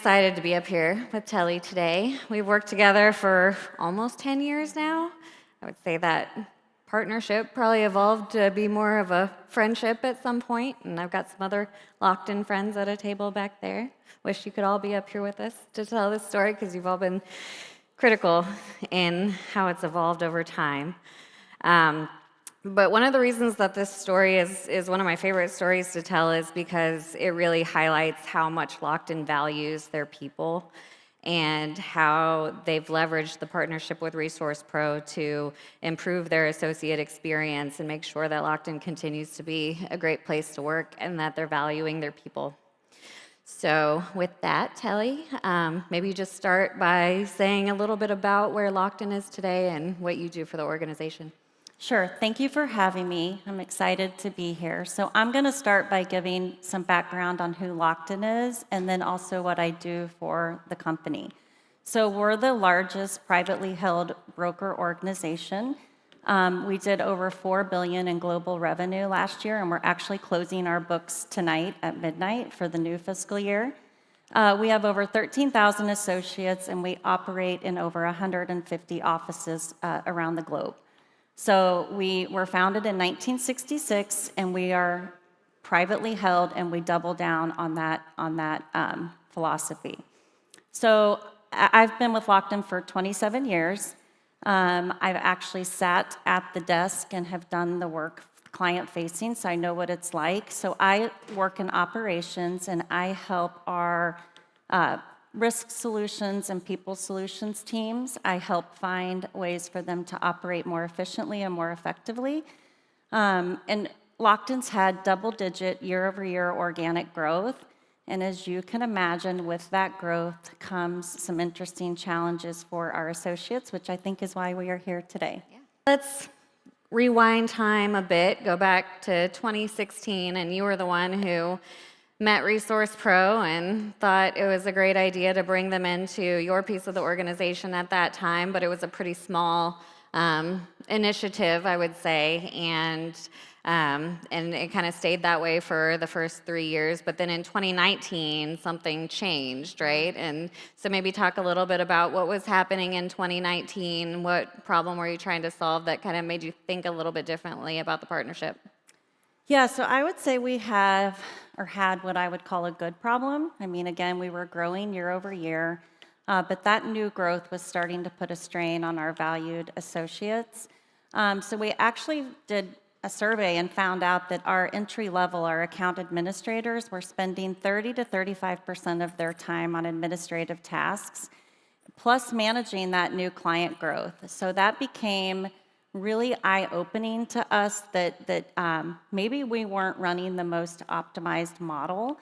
excited to be up here with Tellye today. We've worked together for almost 10 years now. I would say that partnership probably evolved to be more of a friendship at some point, and I've got some other Lockton friends at a table back there. Wish you could all be up here with us to tell this story, because you've all been critical in how it's evolved over time. But one of the reasons that this story is one of my favorite stories to tell is because it really highlights how much Lockton values their people and how they've leveraged the partnership with ReSource Pro to improve their associate experience and make sure that Lockton continues to be a great place to work and that they're valuing their people. So with that, Tellye, maybe you just start by saying a little bit about where Lockton is today and what you do for the organization. Sure. Thank you for having me. I'm excited to be here. So I'm going to start by giving some background on who Lockton is and then also what I do for the company. So we're the largest privately held broker organization. We did over $4 billion in global revenue last year, and we're actually closing our books tonight at midnight for the new fiscal year. We have over 13,000 associates, and we operate in over 150 offices around the globe. So we were founded in 1966, and we are privately held, and we double down on that philosophy. So I've been with Lockton for 27 years. I've actually sat at the desk and have done the work client-facing, so I know what it's like. So I work in operations, and I help our risk solutions and people solutions teams. I help find ways for them to operate more efficiently and more effectively. And Lockton's had double-digit year-over-year organic growth. And as you can imagine, with that growth comes some interesting challenges for our associates, which I think is why we are here today. Yeah. Let's rewind time a bit, go back to 2016, and you were the one who met ReSource Pro and thought it was a great idea to bring them into your piece of the organization at that time, but it was a pretty small initiative, I would say, and it kind of stayed that way for the first 3 years. But then in 2019, something changed, right? And so maybe talk a little bit about what was happening in 2019, what problem were you trying to solve that kind of made you think a little bit differently about the partnership? Yeah, so I would say we had what I would call a good problem. I mean, again, we were growing year over year, but that new growth was starting to put a strain on our valued associates. So we actually did a survey and found out that our entry level, our account administrators, were spending 30 to 35% of their time on administrative tasks, plus managing that new client growth. So that became really eye-opening to us that maybe we weren't running the most optimized model.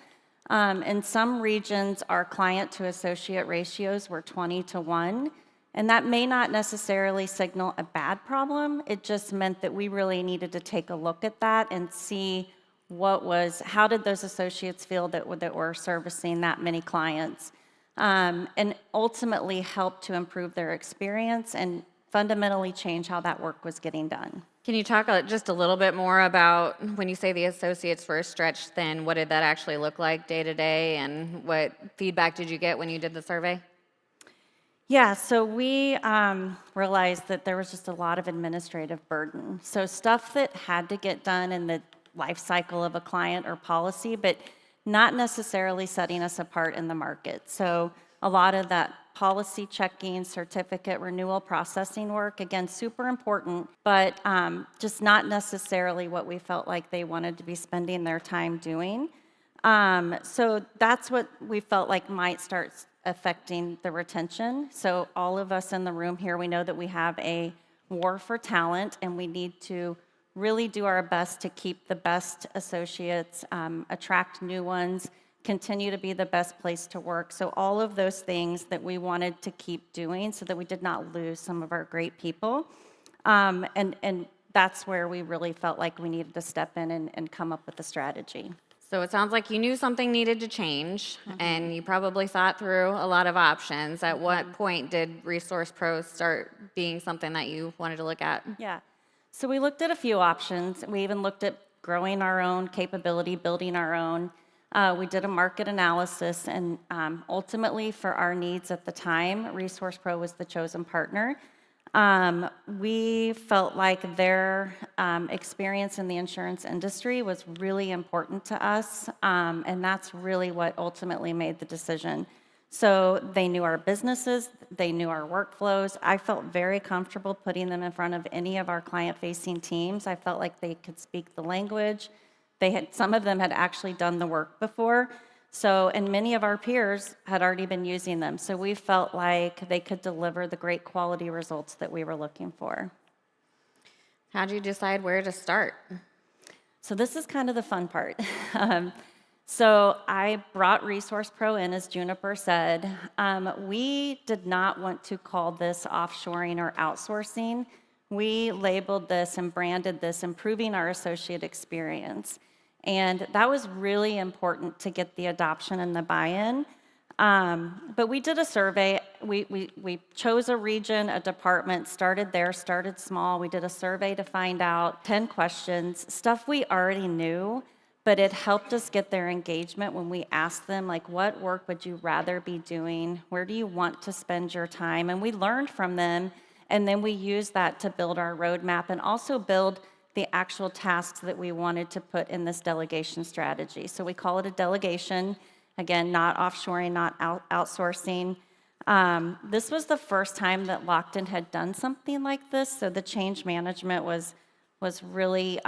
In some regions, our client-to-associate ratios were 20 to 1, and that may not necessarily signal a bad problem. It just meant that we really needed to take a look at that and see how did those associates feel that were servicing that many clients, and ultimately help to improve their experience and fundamentally change how that work was getting done. Can you talk just a little bit more about when you say the associates were stretched thin, what did that actually look like day to day, and what feedback did you get when you did the survey? Yeah, so we realized that there was just a lot of administrative burden. So stuff that had to get done in the life cycle of a client or policy, but not necessarily setting us apart in the market. So a lot of that policy checking, certificate renewal processing work, again, super important, but just not necessarily what we felt like they wanted to be spending their time doing. So that's what we felt like might start affecting the retention. So all of us in the room here, we know that we have a war for talent, and we need to really do our best to keep the best associates, attract new ones, continue to be the best place to work. So all of those things that we wanted to keep doing so that we did not lose some of our great people. And that's where we really felt like we needed to step in and come up with a strategy. So it sounds like you knew something needed to change, and you probably thought through a lot of options. At what point did ReSource Pro start being something that you wanted to look at? Yeah. So we looked at a few options. We even looked at growing our own capability, building our own. We did a market analysis, and ultimately, for our needs at the time, ReSource Pro was the chosen partner. We felt like their experience in the insurance industry was really important to us, and that's really what ultimately made the decision. So they knew our businesses, they knew our workflows. I felt very comfortable putting them in front of any of our client-facing teams. I felt like they could speak the language. Some of them had actually done the work before. So, and many of our peers had already been using them. So we felt like they could deliver the great quality results that we were looking for. How'd you decide where to start? So this is kind of the fun part. So I brought ReSource Pro in, as Juniper said. We did not want to call this offshoring or outsourcing. We labeled this and branded this improving our associate experience. And that was really important to get the adoption and the buy-in. But we did a survey. We chose a region, a department, started there, started small. We did a survey to find out 10 questions, stuff we already knew, but it helped us get their engagement when we asked them, like, what work would you rather be doing? Where do you want to spend your time? And we learned from them, and then we used that to build our roadmap and also build the actual tasks that we wanted to put in this delegation strategy. So we call it a delegation. Again, not offshoring, not outsourcing. This was the first time that Lockton had done something like this, so the change management was really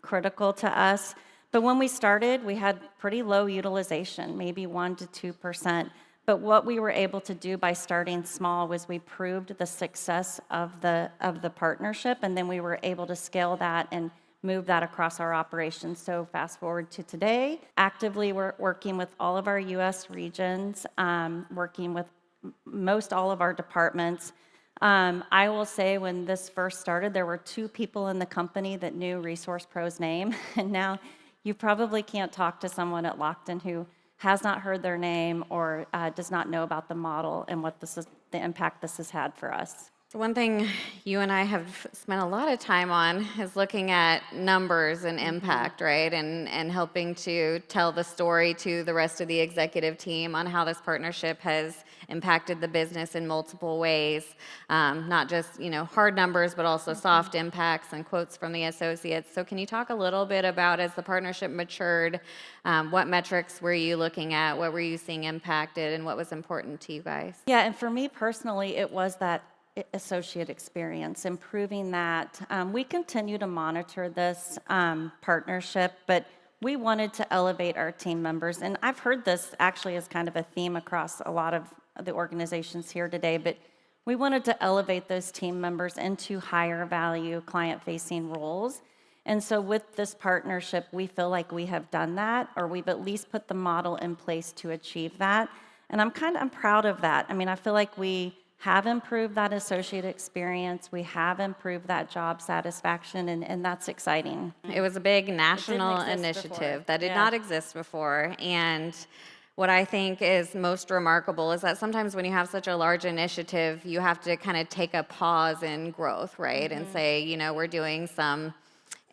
critical to us. But when we started, we had pretty low utilization, maybe 1% to 2%. But what we were able to do by starting small was we proved the success of the partnership, and then we were able to scale that and move that across our operations. So fast forward to today, actively we're working with all of our US regions, working with most all of our departments. I will say when this first started, there were 2 people in the company that knew ReSource Pro's name, and now you probably can't talk to someone at Lockton who has not heard their name or does not know about the model and what the impact this has had for us. One thing you and I have spent a lot of time on is looking at numbers and impact, right? And helping to tell the story to the rest of the executive team on how this partnership has impacted the business in multiple ways. Not just, hard numbers, but also soft impacts and quotes from the associates. So can you talk a little bit about, as the partnership matured, what metrics were you looking at? What were you seeing impacted, and what was important to you guys? Yeah, and for me personally, it was that associate experience, improving that. We continue to monitor this partnership, but we wanted to elevate our team members. And I've heard this actually as kind of a theme across a lot of the organizations here today, but we wanted to elevate those team members into higher value client-facing roles. And so with this partnership, we feel like we have done that, or we've at least put the model in place to achieve that. And I'm proud of that. I mean, I feel like we have improved that associate experience. We have improved that job satisfaction, and that's exciting. It was a big national initiative that did not exist before. And what I think is most remarkable is that sometimes when you have such a large initiative, you have to kind of take a pause in growth, right? And say, we're doing some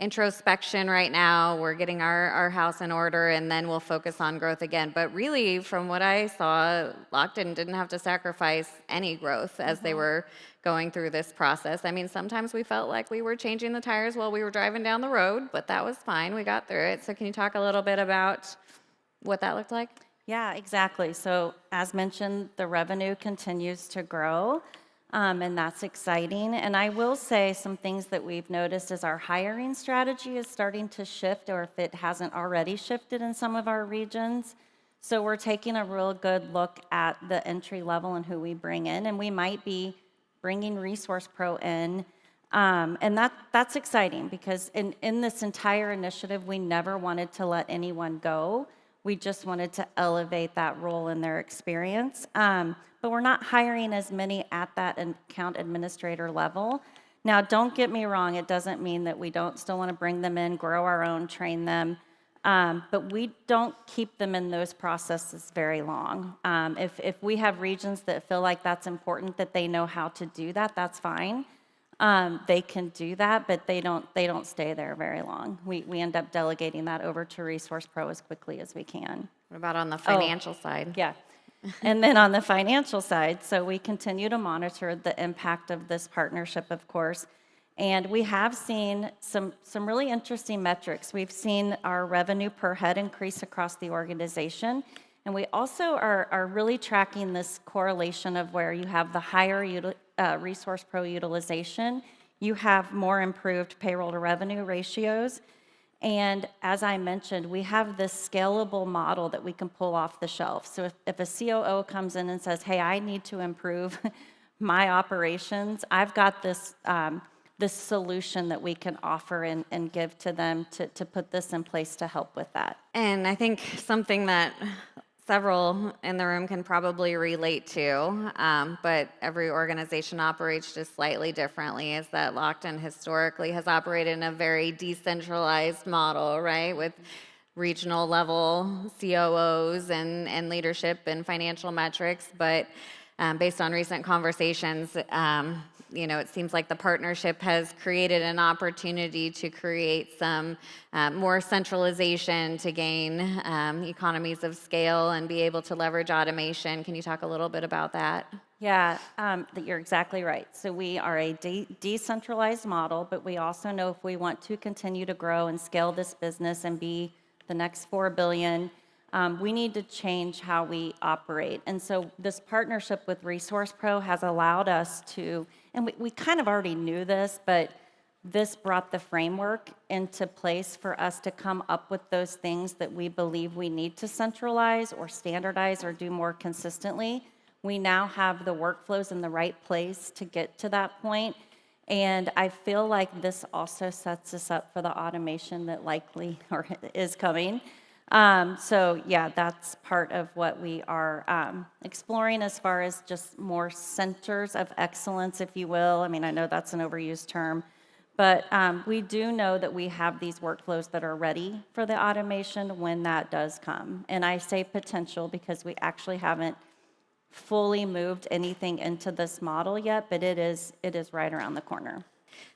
introspection right now, we're getting our house in order, and then we'll focus on growth again. But really, from what I saw, Lockton didn't have to sacrifice any growth as they were going through this process. I mean, sometimes we felt like we were changing the tires while we were driving down the road, but that was fine. We got through it. So can you talk a little bit about what that looked like? Yeah, exactly. So as mentioned, the revenue continues to grow. And that's exciting. And I will say some things that we've noticed is our hiring strategy is starting to shift, or if it hasn't already shifted in some of our regions. So we're taking a real good look at the entry level and who we bring in, and we might be bringing ReSource Pro in. And that's exciting because in this entire initiative, we never wanted to let anyone go. We just wanted to elevate that role in their experience. But we're not hiring as many at that account administrator level. Now, don't get me wrong, it doesn't mean that we don't still want to bring them in, grow our own, train them, but we don't keep them in those processes very long. If we have regions that feel like that's important, that they know how to do that, that's fine. They can do that, but they don't stay there very long. We end up delegating that over to Resource Pro as quickly as we can. What about on the financial side? Yeah. And then on the financial side, so we continue to monitor the impact of this partnership, of course. And we have seen some really interesting metrics. We've seen our revenue per head increase across the organization. And we also are really tracking this correlation of where you have the higher Resource Pro utilization, you have more improved payroll to revenue ratios. And as I mentioned, we have this scalable model that we can pull off the shelf. So if a COO comes in and says, hey, I need to improve my operations, I've got this solution that we can offer and give to them to put this in place to help with that. And I think something that several in the room can probably relate to, but every organization operates just slightly differently, is that Lockton historically has operated in a very decentralized model, right? With regional level COOs and leadership and financial metrics. But based on recent conversations, it seems like the partnership has created an opportunity to create some more centralization to gain economies of scale and be able to leverage automation. Can you talk a little bit about that? Yeah, you're exactly right. So we are a decentralized model, but we also know if we want to continue to grow and scale this business and be the next $4 billion, we need to change how we operate. And so this partnership with Resource Pro has allowed us to, and we kind of already knew this, but this brought the framework into place for us to come up with those things that we believe we need to centralize or standardize or do more consistently. We now have the workflows in the right place to get to that point. And I feel like this also sets us up for the automation that likely or is coming. So yeah, that's part of what we are exploring as far as just more centers of excellence, if you will. I mean, I know that's an overused term, but we do know that we have these workflows that are ready for the automation when that does come. And I say potential because we actually haven't fully moved anything into this model yet, but it is right around the corner.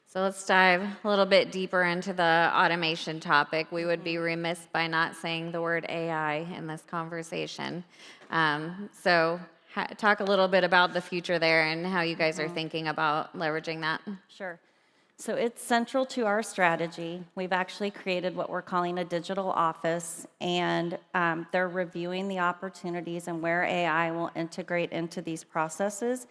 So let's dive a little bit deeper into the automation topic. We would be remiss by not saying the word AI in this conversation. So talk a little bit about the future there and how you guys are thinking about leveraging that. Sure. So it's central to our strategy. We've actually created what we're calling a digital office, and they're reviewing the opportunities and where AI will integrate into these processes.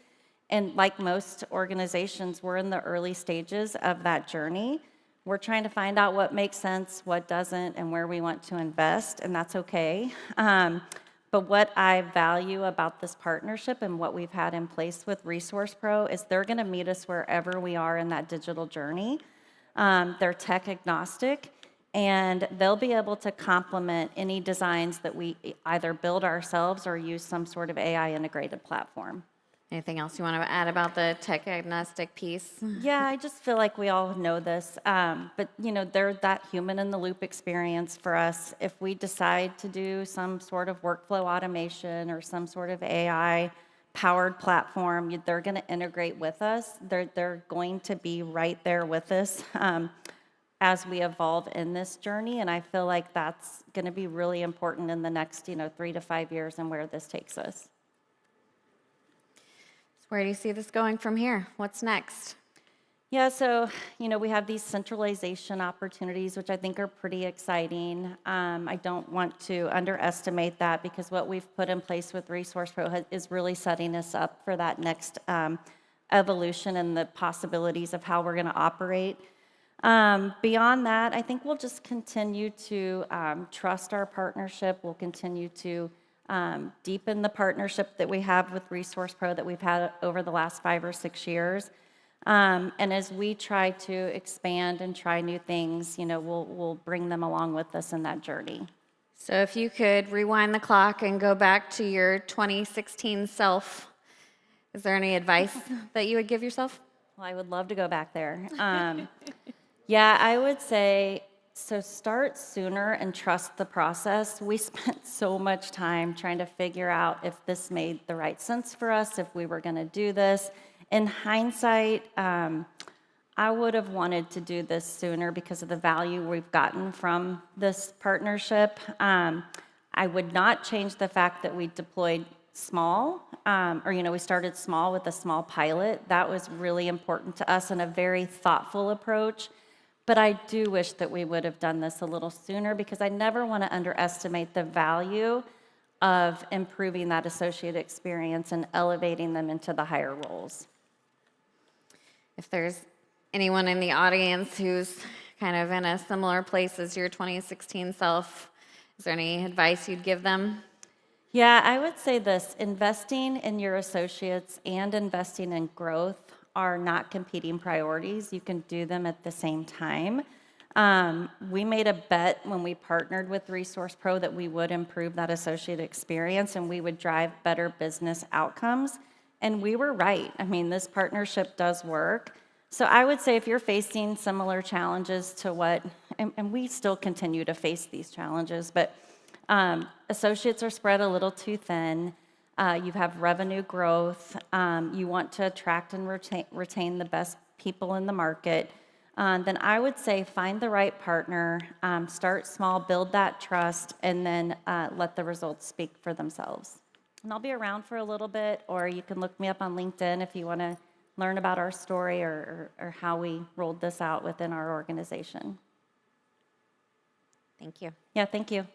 And like most organizations, we're in the early stages of that journey. We're trying to find out what makes sense, what doesn't, and where we want to invest, and that's okay. But what I value about this partnership and what we've had in place with Resource Pro is they're going to meet us wherever we are in that digital journey. They're tech agnostic, and they'll be able to complement any designs that we either build ourselves or use some sort of AI integrated platform. Anything else you want to add about the tech agnostic piece? Yeah, I just feel like we all know this, but they're that human in the loop experience for us. If we decide to do some sort of workflow automation or some sort of AI powered platform, they're going to integrate with us. They're going to be right there with us as we evolve in this journey, and I feel like that's going to be really important in the next 3 to 5 years and where this takes us. Where do you see this going from here? What's next? Yeah, so, we have these centralization opportunities, which I think are pretty exciting. I don't want to underestimate that because what we've put in place with Resource Pro is really setting us up for that next evolution and the possibilities of how we're going to operate. Beyond that, I think we'll just continue to trust our partnership. We'll continue to deepen the partnership that we have with Resource Pro that we've had over the last 5 or 6 years. And as we try to expand and try new things, we'll bring them along with us in that journey. So if you could rewind the clock and go back to your 2016 self, is there any advice that you would give yourself? Well, I would love to go back there. Yeah, I would say, so start sooner and trust the process. We spent so much time trying to figure out if this made the right sense for us, if we were going to do this. In hindsight, I would have wanted to do this sooner because of the value we've gotten from this partnership. I would not change the fact that we deployed small, we started small with a small pilot. That was really important to us and a very thoughtful approach. But I do wish that we would have done this a little sooner because I never want to underestimate the value of improving that associate experience and elevating them into the higher roles. If there's anyone in the audience who's kind of in a similar place as your 2016 self, is there any advice you'd give them? Yeah, I would say this: investing in your associates and investing in growth are not competing priorities. You can do them at the same time. We made a bet when we partnered with ReSource Pro that we would improve that associate experience and we would drive better business outcomes. And we were right. I mean, this partnership does work. So I would say if you're facing similar challenges to and we still continue to face these challenges, but associates are spread a little too thin. You have revenue growth. You want to attract and retain the best people in the market. Then I would say find the right partner, start small, build that trust, and then let the results speak for themselves. And I'll be around for a little bit, or you can look me up on LinkedIn if you want to learn about our story or how we rolled this out within our organization. Thank you. Yeah, thank you.